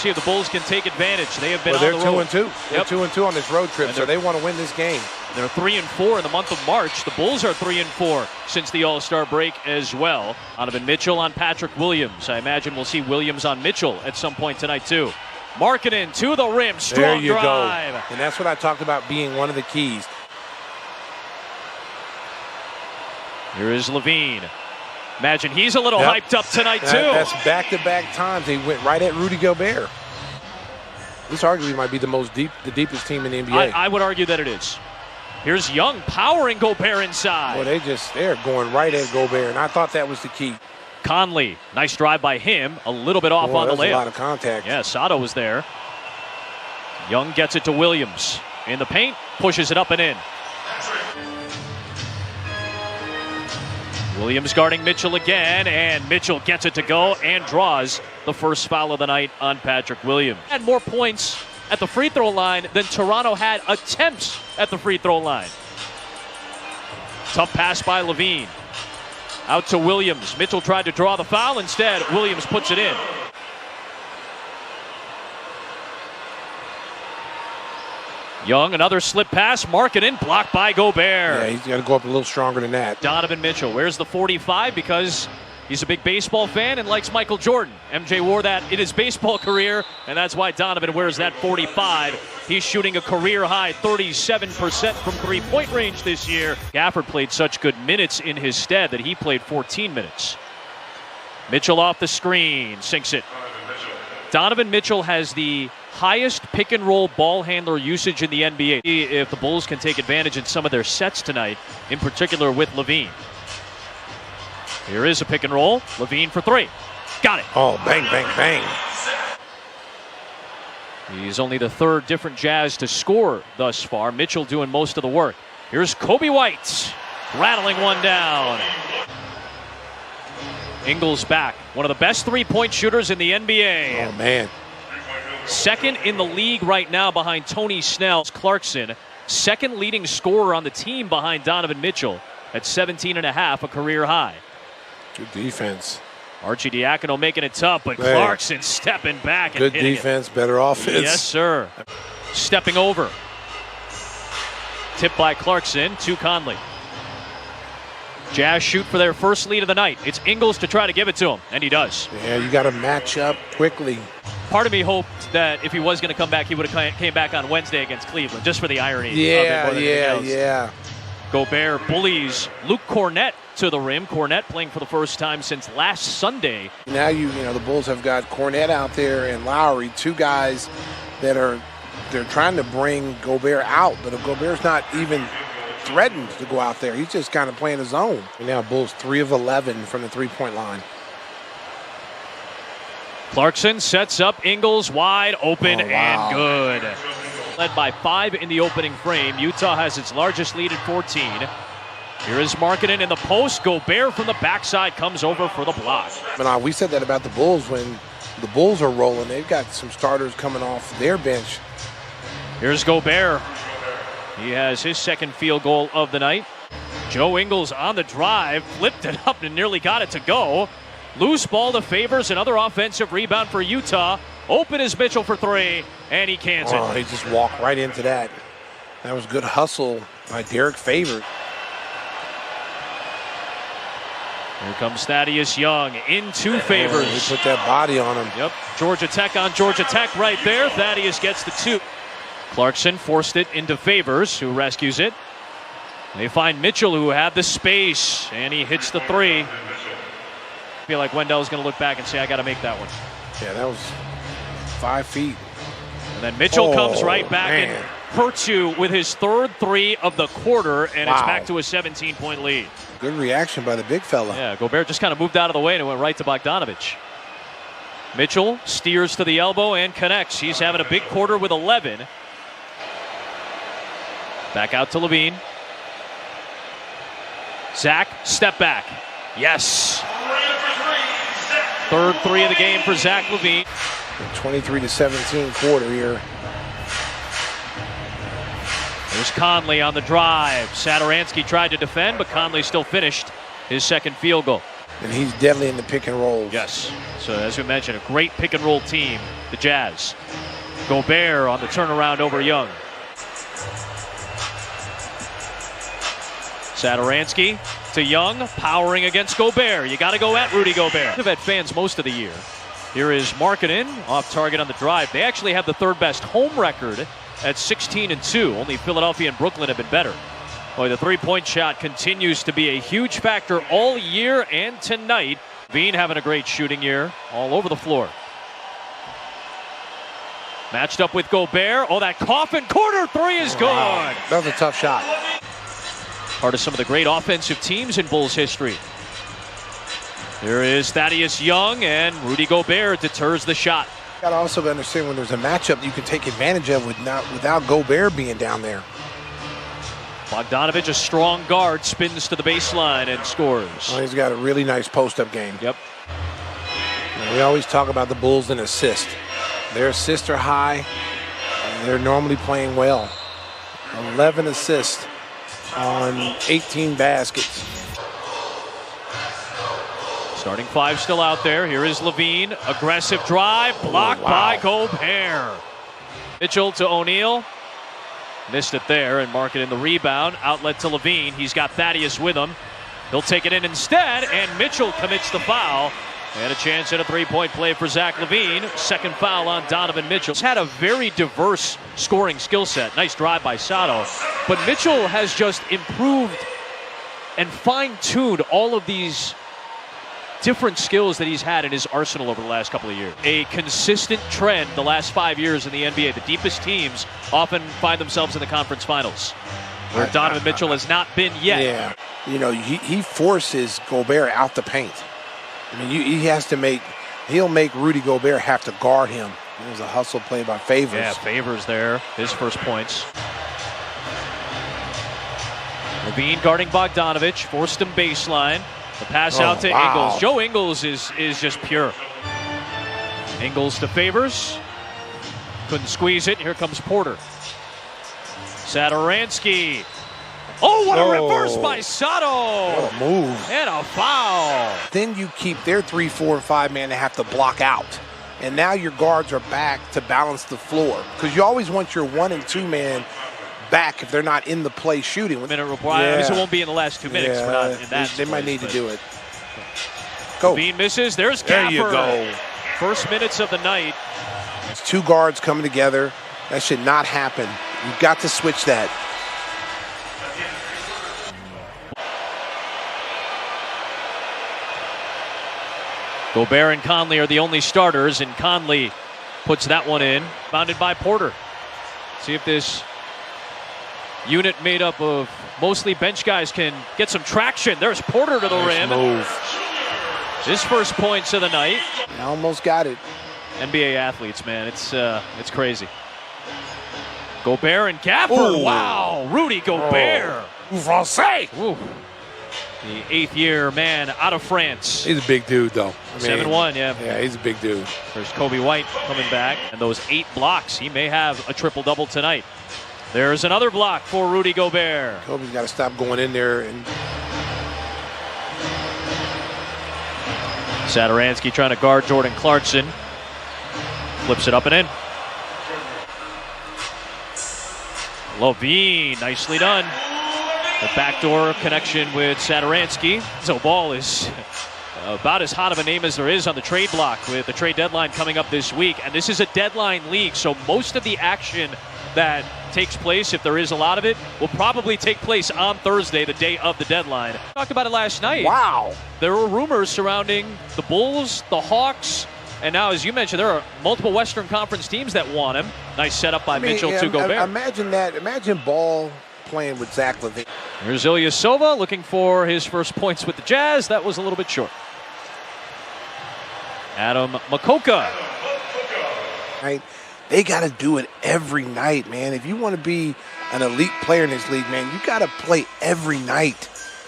see if the Bulls can take advantage. They have been on the road. They're 2-2. They're 2-2 on this road trip, so they want to win this game. They're 3-4 in the month of March. The Bulls are 3-4 since the All-Star break as well. Donovan Mitchell on Patrick Williams. I imagine we'll see Williams on Mitchell at some point tonight too. Markkanen to the rim, strong there you drive. Go. And that's what I talked about being one of the keys. Here is Levine. Imagine he's a little hyped up tonight too. That's back-to-back times they went right at Rudy Gobert. This arguably might be the deepest team in the NBA. I would argue that it is. Here's Young powering Gobert inside. Well, they're going right at Gobert, and I thought that was the key. Conley, nice drive by him, a little bit off on the layup. A lot of contact. Yeah, Sato was there. Young gets it to Williams. In the paint, pushes it up and in. Williams guarding Mitchell again, and Mitchell gets it to go and draws the first foul of the night on Patrick Williams. Had more points at the free throw line than Toronto had attempts at the free throw line. Tough pass by Levine. Out to Williams. Mitchell tried to draw the foul. Instead, Williams puts it in. Young, another slip pass. Markkanen blocked by Gobert. Yeah, he's got to go up a little stronger than that. Donovan Mitchell wears the 45 because he's a big baseball fan and likes Michael Jordan. MJ wore that in his baseball career, and that's why Donovan wears that 45. He's shooting a career-high 37% from three-point range this year. Gafford played such good minutes in his stead that he played 14 minutes. Mitchell off the screen, sinks it. Donovan Mitchell has the highest pick-and-roll ball handler usage in the NBA. If the Bulls can take advantage in some of their sets tonight, in particular with Levine. Here is a pick and roll. Levine for three. Got it. Oh, bang, bang, bang. He's only the third different Jazz to score thus far. Mitchell doing most of the work. Here's Kobe White, rattling one down. Ingles back. One of the best three-point shooters in the NBA. Oh, man. Second in the league right now behind Tony Snell. Clarkson, second leading scorer on the team behind Donovan Mitchell at 17.5, a career high. Good defense. Archie Diacono making it tough, but Clarkson stepping back and good hitting defense, better offense. Yes, sir. Stepping over. Tipped by Clarkson to Conley. Jazz shoot for their first lead of the night. It's Ingles to try to give it to him, and he does. Yeah, you got to match up quickly. Part of me hoped that if he was going to come back, he would have came back on Wednesday against Cleveland, just for the irony of it more than anything else. Gobert bullies Luke Cornett to the rim. Cornett playing for the first time since last Sunday. Now the Bulls have got Cornett out there and Lowry, two guys that they're trying to bring Gobert out, but Gobert's not even threatened to go out there. He's just kind of playing his own. And now Bulls 3 of 11 from the three-point line. Clarkson sets up Ingles wide open and good. Led by 5 in the opening frame. Utah has its largest lead at 14. Here is Markkanen in the post. Gobert from the backside comes over for the block. We said that about the Bulls when the Bulls are rolling. They've got some starters coming off their bench. Here's Gobert. He has his second field goal of the night. Joe Ingles on the drive, flipped it up and nearly got it to go. Loose ball to Favors, another offensive rebound for Utah. Open is Mitchell for three, and he cans it. Oh, he just walked right into that. That was good hustle by Derek Favors. Here comes Thaddeus Young into Favors. He put that body on him. Yep, Georgia Tech on Georgia Tech right there. Thaddeus gets the 2. Clarkson forced it into Favors, who rescues it. They find Mitchell, who had the space, and he hits the 3. I feel like Wendell's going to look back and say, I got to make that one. Yeah, that was 5 feet. And then Mitchell comes right back and hurts you with his third 3 of the quarter, and it's back to a 17-point lead. Good reaction by the big fella. Yeah, Gobert just kind of moved out of the way and it went right to Bogdanovich. Mitchell steers to the elbow and connects. He's having a big quarter with 11. Back out to Levine. Zach, step back. Yes. Third 3 of the game for Zach Levine. 23-17 quarter here. There's Conley on the drive. Satoransky tried to defend, but Conley still finished his second field goal. And he's deadly in the pick and rolls. Yes. So as we mentioned, a great pick and roll team, the Jazz. Gobert on the turnaround over Young. Satoransky to Young, powering against Gobert. You got to go at Rudy Gobert. They've had fans most of the year. Here is Markkanen off target on the drive. They actually have the third best home record at 16-2. Only Philadelphia and Brooklyn have been better. Boy, the three-point shot continues to be a huge factor all year and tonight. Bean having a great shooting year all over the floor. Matched up with Gobert. Oh, that coffin corner three is good. Wow. That was a tough shot. Part of some of the great offensive teams in Bulls history. Here is Thaddeus Young, and Rudy Gobert deters the shot. You got to also understand when there's a matchup you can take advantage of without Gobert being down there. Bogdanovich, a strong guard, spins to the baseline and scores. Oh, he's got a really nice post-up game. Yep. And we always talk about the Bulls and assist. Their assists are high, and they're normally playing well. 11 assists on 18 baskets. Starting five still out there. Here is Levine. Aggressive drive. Blocked by Gobert. Mitchell to O'Neal. Missed it there and Markkanen the rebound. Outlet to Levine. He's got Thaddeus with him. He'll take it in instead, and Mitchell commits the foul. And a chance at a three-point play for Zach LaVine. Second foul on Donovan Mitchell. He's had a very diverse scoring skill set. Nice drive by Sato. But Mitchell has just improved and fine-tuned all of these different skills that he's had in his arsenal over the last couple of years. A consistent trend the last 5 years in the NBA. The deepest teams often find themselves in the conference finals, where Donovan Mitchell has not been yet. Yeah, you know, he forces Gobert out the paint. I mean, he'll make Rudy Gobert have to guard him. It was a hustle play by Favors. Yeah, Favors there, his first points. Levine guarding Bogdanovich, forced him baseline. The pass out to Ingles. Joe Ingles is just pure. Ingles to Favors. Couldn't squeeze it. Here comes Porter. Satoransky. Oh, what a reverse by Sato. What a move. And a foul. Then you keep their 3, 4, and 5 man to have to block out. And now your guards are back to balance the floor. Because you always want your 1 and 2 man back if they're not in the play shooting. Minute reply. Yeah. It won't be in the last 2 minutes. Yeah, we're not in that they might need to do it. Go. Bean misses. There's Capper. There you go. First minutes of the night. It's 2 guards coming together. That should not happen. You've got to switch that. Gobert and Conley are the only starters, and Conley puts that one in. Bounded by Porter. See if this unit made up of mostly bench guys can get some traction. There's Porter to the rim. Move. His first points of the night. Almost got it. NBA athletes, man, it's crazy. Gobert and Capper. Ooh. Wow, Rudy Gobert. Francais. Ooh. The 8th-year man out of France. He's a big dude, though. 7-1, yeah. Yeah, he's a big dude. There's Kobe White coming back, and those 8 blocks. He may have a triple-double tonight. There's another block for Rudy Gobert. Kobe's got to stop going in there. And Satoransky trying to guard Jordan Clarkson. Flips it up and in. Levine, nicely done. The backdoor connection with Satoransky. So Ball is about as hot of a name as there is on the trade block with the trade deadline coming up this week. And this is a deadline league, so most of the action that takes place, if there is a lot of it, will probably take place on Thursday, the day of the deadline. We talked about it last night. wow. There were rumors surrounding the Bulls, the Hawks, and now, as you mentioned, there are multiple Western Conference teams that want him. Nice setup by Mitchell to Gobert. Imagine that. Imagine Ball playing with Zach LaVine. Here's Ilyasova looking for his first points with the Jazz. That was a little bit short. Adam Makoka. Right? They got to do it every night, man. If you want to be an elite player in this league, man, you got to play every night.